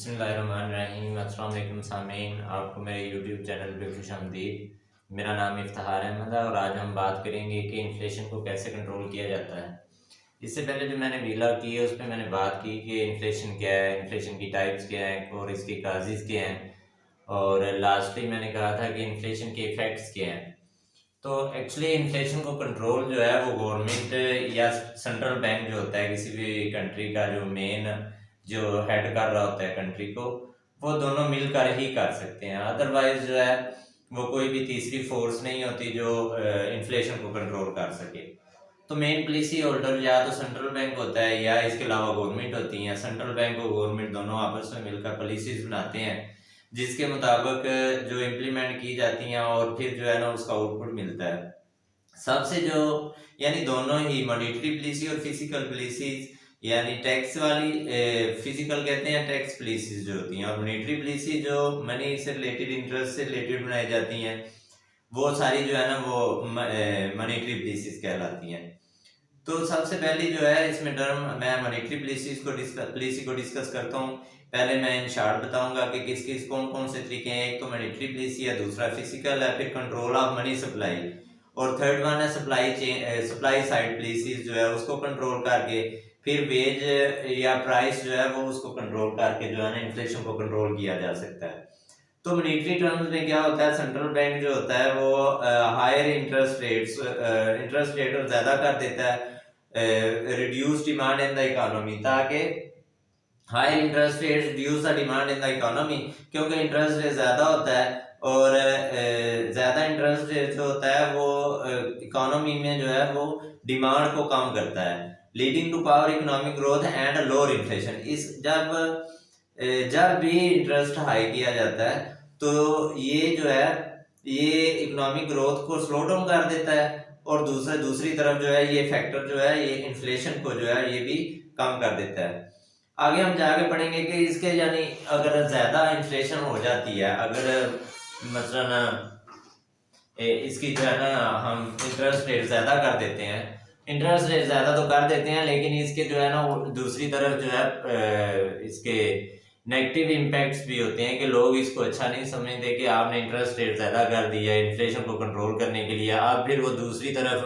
बिस्मिल्लाहिर्रहमानिर्रहीम। अस्सलाम वालेकुम सामीन, आपको मेरे यूट्यूब चैनल पे खुशामदीद। मेरा नाम इफ्तिखार अहमद है और आज हम बात करेंगे कि इन्फ्लेशन को कैसे कंट्रोल किया जाता है। इससे पहले जो मैंने वीडियो की है उस पर मैंने बात की कि इन्फ्लेशन क्या है, इन्फ्लेशन की टाइप्स क्या हैं और इसके काजेज़ क्या हैं, और लास्टली मैंने कहा था कि इन्फ्लेशन के इफ़ेक्ट्स क्या हैं। तो एक्चुअली इन्फ्लेशन को कंट्रोल जो है वो गवर्नमेंट या सेंट्रल बैंक जो होता है किसी भी कंट्री का, जो मेन जो हेड कर रहा होता है कंट्री को, वो दोनों मिलकर ही कर सकते हैं। अदरवाइज जो है वो कोई भी तीसरी फोर्स नहीं होती जो इन्फ्लेशन को कंट्रोल कर सके। तो मेन पॉलिसी होल्डर या तो सेंट्रल बैंक होता है या इसके अलावा गवर्नमेंट होती है। सेंट्रल बैंक और गवर्नमेंट दोनों आपस में मिलकर पॉलिसीज बनाते हैं जिसके मुताबिक जो इम्प्लीमेंट की जाती हैं और फिर जो है ना उसका आउटपुट मिलता है। सबसे जो यानी दोनों ही मॉनेटरी पॉलिसी और फिजिकल पॉलिसी, यानी टैक्स वाली फिजिकल कहते हैं टैक्स पॉलिसीज जो होती हैं, और मॉनेटरी पॉलिसी जो मनी से रिलेटेड, इंटरेस्ट से रिलेटेड बनाई जाती हैं, वो सारी जो है ना वो मॉनेटरी पॉलिसीज कहलाती हैं। तो सबसे पहली जो है इसमें टर्म मैं मॉनेटरी पॉलिसी को डिस्कस करता हूँ। पहले मैं इन शॉर्ट बताऊंगा कि किस किस कौन कौन से तरीके हैं। एक तो मॉनेटरी पॉलिसी है, दूसरा फिजिकल है, फिर कंट्रोल ऑफ मनी सप्लाई, और थर्ड वन है सप्लाई साइड पॉलिसी जो है उसको कंट्रोल करके फिर वेज या प्राइस जो है वो उसको कंट्रोल करके जो है ना इन्फ्लेशन को कंट्रोल किया जा सकता है। तो मॉनेटरी टर्म्स में क्या होता है, सेंट्रल बैंक जो होता है वो हायर इंटरेस्ट रेट और ज्यादा कर देता है, reduce demand in the economy, ताकि high interest rate reduce the demand in the economy, क्योंकि इंटरेस्ट रेट ज्यादा होता है और ज्यादा इंटरेस्ट रेट जो होता है वो इकोनॉमी में जो है वो डिमांड को कम करता है, leading to power economic growth and lower inflation. इस जब भी इंटरेस्ट हाई किया जाता है तो ये जो है ये इकोनॉमिक ग्रोथ को स्लो डाउन कर देता है, और दूसरी तरफ जो है ये फैक्टर जो है ये इन्फ्लेशन को जो है ये भी कम कर देता है। आगे हम जाके पढ़ेंगे कि इसके यानी अगर ज्यादा इन्फ्लेशन हो जाती है, अगर मसलन इसकी जो है ना हम इंटरेस्ट रेट ज्यादा कर देते हैं, इंटरेस्ट रेट ज्यादा तो कर देते हैं लेकिन इसके जो है ना वो दूसरी तरफ जो है इसके नेगेटिव इम्पैक्ट्स भी होते हैं कि लोग इसको अच्छा नहीं समझते कि आपने इंटरेस्ट रेट ज्यादा कर दिया इन्फ्लेशन को कंट्रोल करने के लिए। अब फिर वो दूसरी तरफ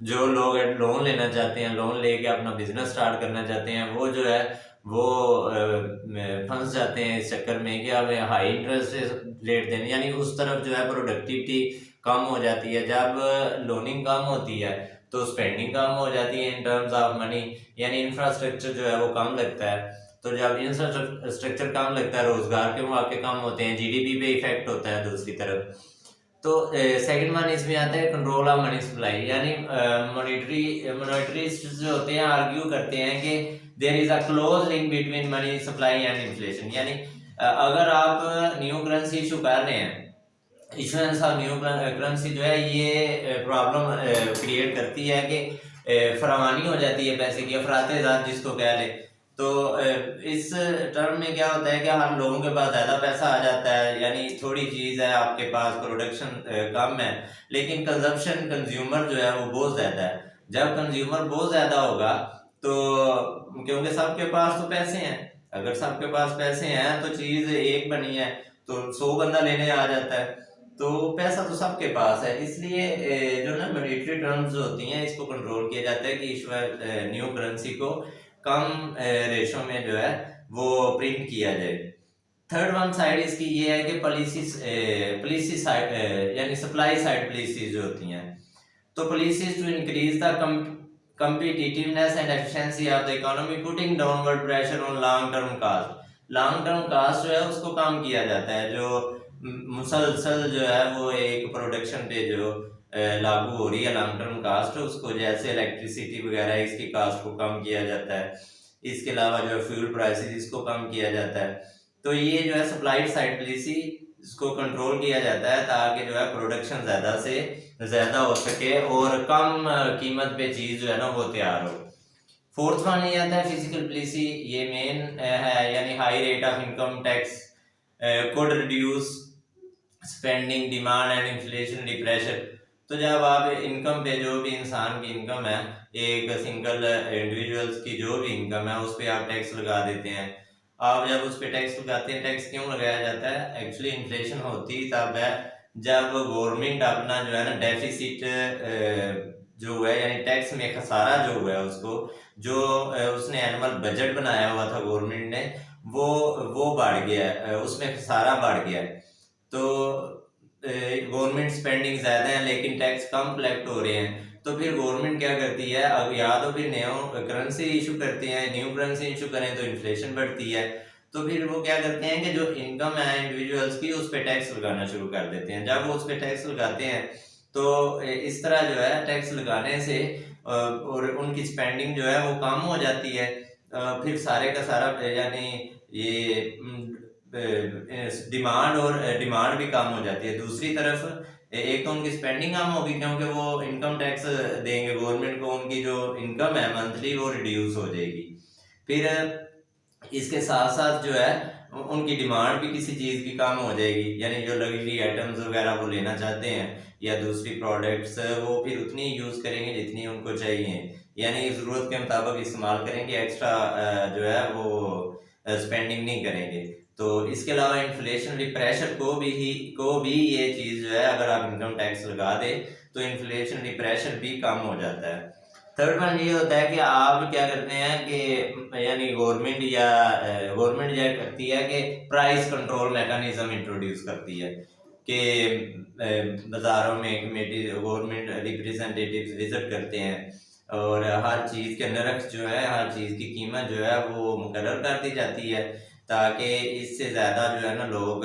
जो लोग लोन लेना चाहते हैं, लोन लेके अपना बिजनेस स्टार्ट करना चाहते हैं, वो जो है वो फंस जाते हैं इस चक्कर में कि अब हाई इंटरेस्ट रेट देने, यानी उस तरफ जो है प्रोडक्टिविटी कम हो जाती है। जब लोनिंग कम होती है तो स्पेंडिंग कम हो जाती है इन टर्म्स ऑफ मनी, यानी इंफ्रास्ट्रक्चर जो है वो कम लगता है। तो जब इंफ्रास्ट्रक्चर कम लगता है, रोजगार के मौके कम होते हैं, जीडीपी पे इफेक्ट होता है दूसरी तरफ। तो सेकंड वन इसमें आता है कंट्रोल ऑफ मनी सप्लाई, यानी मॉनेटरिस्ट जो होते हैं आर्ग्यू करते हैं कि there is a close link between money supply and inflation, यानी अगर आप न्यू करेंसी इशू कर रहे हैं, इशुएंस ऑफ न्यू करेंसी जो है ये प्रॉब्लम क्रिएट करती है कि फरावानी हो जाती है पैसे की, अफरात जिसको कह ले। तो इस टर्म में क्या होता है कि हम लोगों के पास ज्यादा पैसा आ जाता है, यानी थोड़ी चीज है आपके पास, प्रोडक्शन कम है लेकिन कंजप्शन कंज्यूमर जो है वो बहुत ज्यादा है। जब कंज्यूमर बहुत ज्यादा होगा तो क्योंकि सबके पास तो पैसे हैं, अगर सबके पास पैसे हैं तो चीज एक बनी है तो 100 बंदा लेने आ जाता है, तो पैसा तो सबके पास है। इसलिए जो ना मॉनेटरी टर्म्स होती हैं इसको कंट्रोल किया जाता है कि इश्यूर न्यू करेंसी को कम रेशो में जो है वो प्रिंट किया जाए। थर्ड वन साइड इसकी ये है कि पॉलिसी साइड यानी सप्लाई साइड पॉलिसीज जो होती हैं, तो policies to increase the competitiveness and efficiency of the economy, putting downward pressure on long term cost। Long term cost जो है उसको कम किया जाता है, जो मुसलसल जो है वो एक प्रोडक्शन पे जो लागू हो रही है लॉन्ग टर्म कास्ट, उसको जैसे इलेक्ट्रिसिटी वगैरह इसकी कास्ट को कम किया जाता है। इसके अलावा जो है फ्यूल प्राइसेस इसको कम किया जाता है। तो ये जो है सप्लाई साइड पॉलिसी इसको कंट्रोल किया जाता है ताकि जो है प्रोडक्शन ज्यादा से ज्यादा हो सके और कम कीमत पे चीज जो है ना वो तैयार हो। फोर्थ वन ये आता है फिजिकल पॉलिसी, ये मेन है, यानी high rate of income tax could reduce spending, demand and inflationary pressure। तो जब आप इनकम पे, जो भी इंसान की इनकम है, एक सिंगल इंडिविजुअल्स की जो भी इनकम है उस पर आप टैक्स लगा देते हैं, आप जब उस पर टैक्स लगाते हैं, टैक्स क्यों लगाया जाता है? एक्चुअली इन्फ्लेशन होती तब है जब गवर्नमेंट अपना जो है ना डेफिसिट जो है यानी टैक्स में खसारा जो हुआ है उसको, जो उसने एनुअल बजट बनाया हुआ था गवर्नमेंट ने, वो बढ़ गया है, उसमें खसारा बढ़ गया है। तो गवर्नमेंट स्पेंडिंग ज़्यादा है लेकिन टैक्स कम कलेक्ट हो रहे हैं, तो फिर गवर्नमेंट क्या करती है, अब या तो फिर न्यू करेंसी इशू करते हैं, न्यू करेंसी इशू करें तो इन्फ्लेशन बढ़ती है, तो फिर वो क्या करते हैं कि जो इनकम है इंडिविजुअल्स की उस पर टैक्स लगाना शुरू कर देते हैं। जब वो उस पर टैक्स लगाते हैं तो इस तरह जो है टैक्स लगाने से और उनकी स्पेंडिंग जो है वो कम हो जाती है। फिर सारे का सारा यानी ये डिमांड और डिमांड भी कम हो जाती है। दूसरी तरफ एक तो उनकी स्पेंडिंग कम होगी क्योंकि वो इनकम टैक्स देंगे गवर्नमेंट को, उनकी जो इनकम है मंथली वो रिड्यूस हो जाएगी। फिर इसके साथ साथ जो है उनकी डिमांड भी किसी चीज़ की कम हो जाएगी, यानी जो लग्जरी आइटम्स वगैरह वो लेना चाहते हैं या दूसरी प्रोडक्ट्स वो फिर उतनी यूज़ करेंगे जितनी उनको चाहिए, यानी ज़रूरत के मुताबिक इस्तेमाल करेंगे, एक्स्ट्रा जो है वो स्पेंडिंग नहीं करेंगे। तो इसके अलावा इन्फ्लेशनरी प्रेशर को भी ये चीज़ जो है अगर आप इनकम टैक्स लगा दें तो इन्फ्लेशनरी प्रेशर भी कम हो जाता है। थर्ड पॉइंट ये होता है कि आप क्या करते हैं कि यानी गवर्नमेंट क्या करती है कि प्राइस कंट्रोल मैकेनिज्म इंट्रोड्यूस करती है कि बाज़ारों में कमेटी गवर्नमेंट रिप्रेजेंटेटिव्स विजिट करते हैं और हर चीज़ के नरख जो है, हर चीज़ की कीमत जो है वो मुकर्रर कर दी जाती है ताकि इससे ज़्यादा जो है ना लोग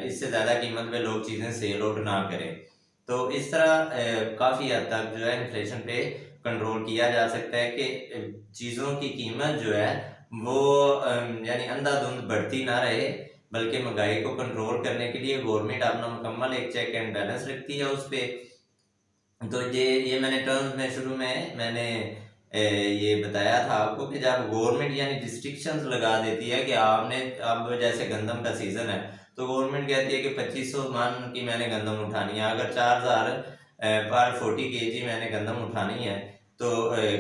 इससे ज़्यादा कीमत पे लोग चीज़ें सेल आउट ना करें। तो इस तरह काफ़ी हद तक जो है इन्फ्लेशन पे कंट्रोल किया जा सकता है कि चीज़ों की कीमत जो है वो यानी अंधाधुंध बढ़ती ना रहे, बल्कि महंगाई को कंट्रोल करने के लिए गवर्नमेंट अपना मुकम्मल एक चेक एंड बैलेंस रखती है उस पर। तो ये मैंने टर्म्स में शुरू में मैंने ये बताया था आपको कि जब गवर्नमेंट यानी रिस्ट्रिक्शंस लगा देती है कि आपने, अब जैसे गंदम का सीज़न है तो गवर्नमेंट कहती है कि 2500 मन की मैंने गंदम उठानी है, अगर 4000 पर 40 kg मैंने गंदम उठानी है तो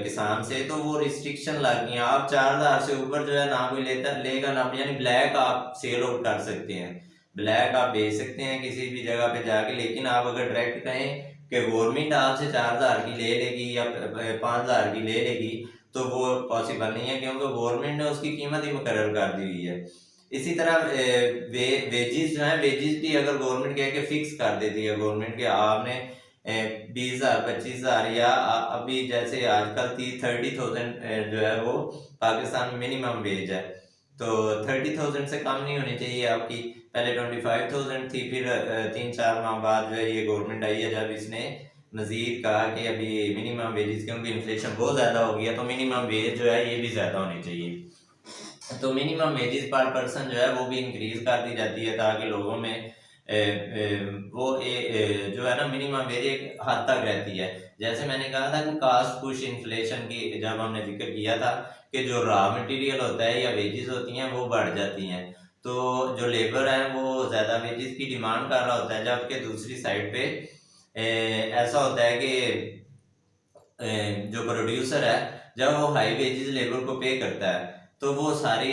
किसान से, तो वो रिस्ट्रिक्शन लग गई। आप 4000 से ऊपर जो है ना कोई लेगा ना, यानी ब्लैक आप सेल आउट कर सकते हैं, ब्लैक आप बेच सकते हैं किसी भी जगह पे जाके, लेकिन आप अगर डायरेक्ट कहें कि गवर्नमेंट आपसे 4000 की ले लेगी या 5000 की ले लेगी तो वो पॉसिबल नहीं है क्योंकि गवर्नमेंट ने उसकी कीमत ही मुकर्रर कर दी हुई है। इसी तरह वेजिस जो है, वेजिस भी अगर गवर्नमेंट कह के फिक्स कर देती है गवर्नमेंट के आपने 20,000 25,000 या अभी जैसे आजकल 30,000 जो है वो पाकिस्तान में मिनिमम वेज है, तो 30,000 से कम नहीं होनी चाहिए आपकी। पहले 25,000 थी, फिर 3-4 माह बाद जो है ये गवर्नमेंट आई है जब इसने मजीद कहा कि अभी मिनिमम वेजेस, क्योंकि इन्फ्लेशन बहुत ज़्यादा हो गया तो मिनिमम वेज जो है ये भी ज़्यादा होनी चाहिए। तो मिनिमम वेजेस पर पर्सन जो है वो भी इंक्रीज कर दी जाती है ताकि लोगों में जो है ना मिनिमम वेज एक हद तक रहती है। जैसे मैंने कहा था कि कास्ट पुश इन्फ्लेशन की जब हमने जिक्र किया था कि जो रॉ मटेरियल होता है या वेजेस होती हैं वो बढ़ जाती हैं, तो जो लेबर है वो ज़्यादा वेजेस की डिमांड कर रहा होता है, जबकि दूसरी साइड पे ऐसा होता है कि जो प्रोड्यूसर है जब वो हाई वेजेस लेबर को पे करता है तो वो सारी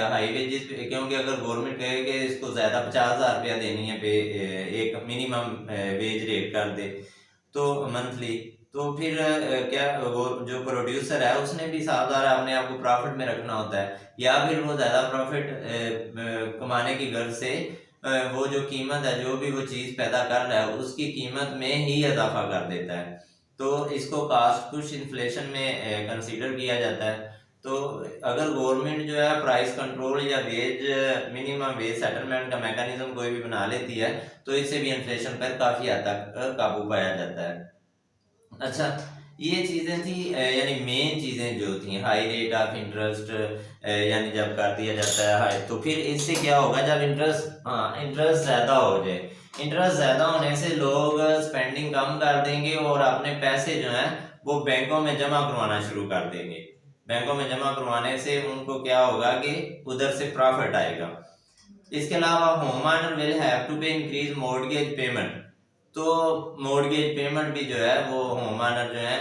हाई वेजेस, क्योंकि अगर गवर्नमेंट कहे कि इसको ज़्यादा 50,000 रुपया देनी है पे एक मिनिमम वेज रेट कर दे तो मंथली, तो फिर क्या वो जो प्रोड्यूसर है उसने भी सावधान अपने आप को प्रॉफिट में रखना होता है, या फिर वो ज़्यादा प्रॉफिट कमाने की गर्ज से वो जो कीमत है, जो भी वो चीज़ पैदा कर रहा है उसकी कीमत में ही इजाफा कर देता है। तो इसको कास्ट पुश इन्फ्लेशन में कंसीडर किया जाता है। तो अगर गवर्नमेंट जो है प्राइस कंट्रोल या मिनिमम वेज सेटलमेंट का मैकेनिज्म कोई भी बना लेती है तो इससे भी इन्फ्लेशन पर काफ़ी हद तक काबू पाया जाता है। अच्छा, ये चीज़ें थी यानी मेन चीज़ें जो थी, हाई रेट ऑफ इंटरेस्ट यानी जब कर दिया जाता है हाई, तो फिर इससे क्या होगा जब इंटरेस्ट ज़्यादा हो जाए, इंटरेस्ट ज़्यादा होने से लोग स्पेंडिंग कम कर देंगे और अपने पैसे जो हैं वो बैंकों में जमा करवाना शुरू कर देंगे। बैंकों में जमा करवाने से उनको क्या होगा कि उधर से प्रॉफिट आएगा। इसके अलावा home owner will have to pay increase mortgage payment, तो मॉर्गेज पेमेंट भी जो है वो होम ओनर जो है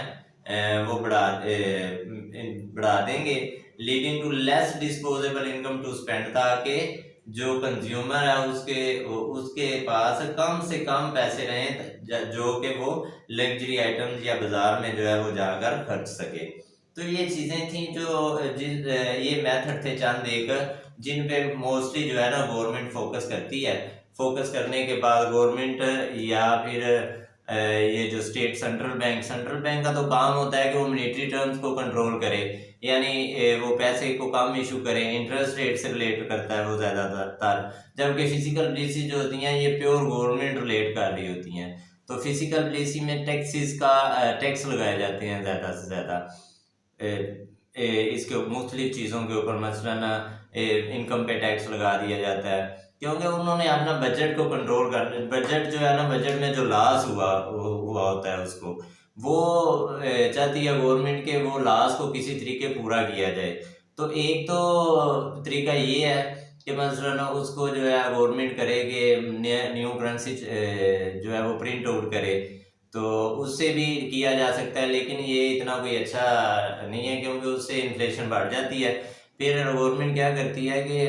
वो बढ़ा देंगे leading to less disposable income to spend, ताकि जो कंज्यूमर है उसके उसके पास कम से कम पैसे रहें जो कि वो लग्जरी आइटम्स या बाजार में जो है वो जाकर खर्च सके। तो ये चीज़ें थी जो ये मेथड थे चंद एक, जिन पे मोस्टली जो है ना गवर्नमेंट फोकस करती है। फोकस करने के बाद गवर्नमेंट या फिर ये जो सेंट्रल बैंक का तो काम होता है कि वो मॉनेटरी टर्म्स को कंट्रोल करे, यानी वो पैसे को कम इशू करे, इंटरेस्ट रेट से रिलेट करता है वो ज़्यादातर। जबकि फिजिकल पॉलिसी जो होती हैं ये प्योर गवर्नमेंट रिलेट कर रही होती हैं। तो फिजिकल पॉलिसी में टैक्स लगाए जाते हैं ज़्यादा से ज़्यादा इसके मुख्तलिफ चीज़ों के ऊपर, मसलन इनकम पे टैक्स लगा दिया जाता है, क्योंकि उन्होंने अपना बजट को कंट्रोल कर, बजट जो है ना, बजट में जो लॉस हुआ होता है उसको वो चाहती है गवर्नमेंट के वो लॉस को किसी तरीके पूरा किया जाए। तो एक तो तरीका ये है कि मसलन उसको जो है गवर्नमेंट करे कि न्यू करेंसी जो है वो प्रिंट आउट करे, तो उससे भी किया जा सकता है, लेकिन ये इतना कोई अच्छा नहीं है क्योंकि उससे इन्फ्लेशन बढ़ जाती है। फिर गवर्नमेंट क्या करती है कि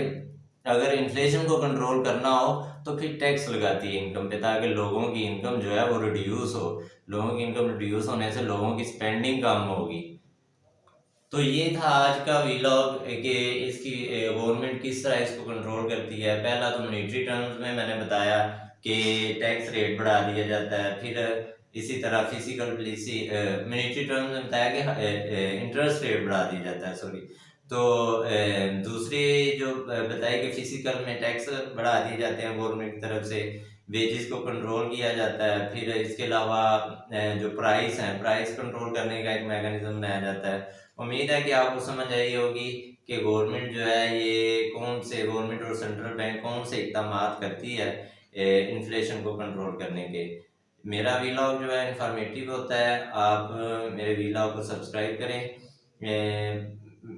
अगर इन्फ्लेशन को कंट्रोल करना हो तो फिर टैक्स लगाती है इनकम पे, ताकि लोगों की इनकम जो है वो रिड्यूस हो। लोगों की इनकम रिड्यूस होने से लोगों की स्पेंडिंग कम होगी। तो ये था आज का वीलॉग कि इसकी गवर्नमेंट किस तरह इसको कंट्रोल करती है। पहला तो मॉनेटरी टर्म्स में मैंने बताया कि टैक्स रेट बढ़ा दिया जाता है, फिर इसी तरह फिजिकल पॉलिसी मॉनेटरी टर्म्स में बताया कि इंटरेस्ट रेट बढ़ा दिया जाता है, सॉरी। तो दूसरी जो बताया कि फिजिकल में टैक्स बढ़ा दिए जाते हैं गवर्नमेंट की तरफ से, वेजेस को कंट्रोल किया जाता है। फिर इसके अलावा जो प्राइस है, प्राइस कंट्रोल करने का एक मैकेनिज्म बनाया जाता है। उम्मीद है कि आपको समझ आई होगी कि गवर्नमेंट जो है ये गवर्नमेंट और सेंट्रल बैंक कौन से इकदाम करती है इन्फ्लेशन को कंट्रोल करने के। मेरा वीलॉग जो है इंफॉर्मेटिव होता है, आप मेरे वीलॉग को सब्सक्राइब करें।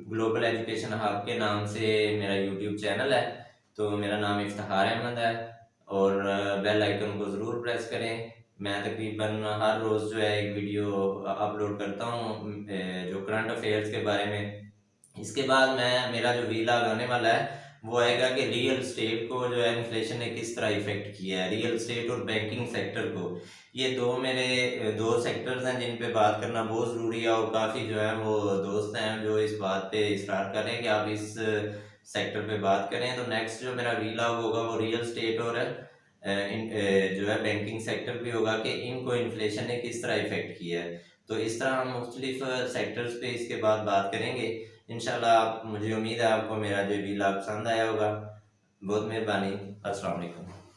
ग्लोबल एजुकेशन हब के नाम से मेरा यूट्यूब चैनल है, तो मेरा नाम इफ्तिखार अहमद है, और बेल आइकन को ज़रूर प्रेस करें। मैं तकरीबन हर रोज़ जो है एक वीडियो अपलोड करता हूँ जो करंट अफेयर्स के बारे में। इसके बाद मेरा जो वीलॉग आने वाला है वो आएगा कि रियल स्टेट को जो है इन्फ्लेशन ने किस तरह इफेक्ट किया है, रियल स्टेट और बैंकिंग सेक्टर को। ये मेरे दो सेक्टर्स हैं जिन पे बात करना बहुत ज़रूरी है, और काफ़ी जो है वो दोस्त हैं जो इस बात पे इसरार कर रहे हैं कि आप इस सेक्टर पे बात करें। तो नेक्स्ट जो मेरा वीलॉग होगा वो रियल स्टेट और जो है बैंकिंग सेक्टर भी होगा कि इनको इन्फ्लेशन ने किस तरह इफेक्ट किया है। तो इस तरह हम मुख्तलिफ सेक्टर्स पे इसके बाद बात करेंगे इंशाल्लाह। मुझे उम्मीद है आपको मेरा जो वीलॉग पसंद आया होगा। बहुत मेहरबानी। अस्सलाम वालेकुम।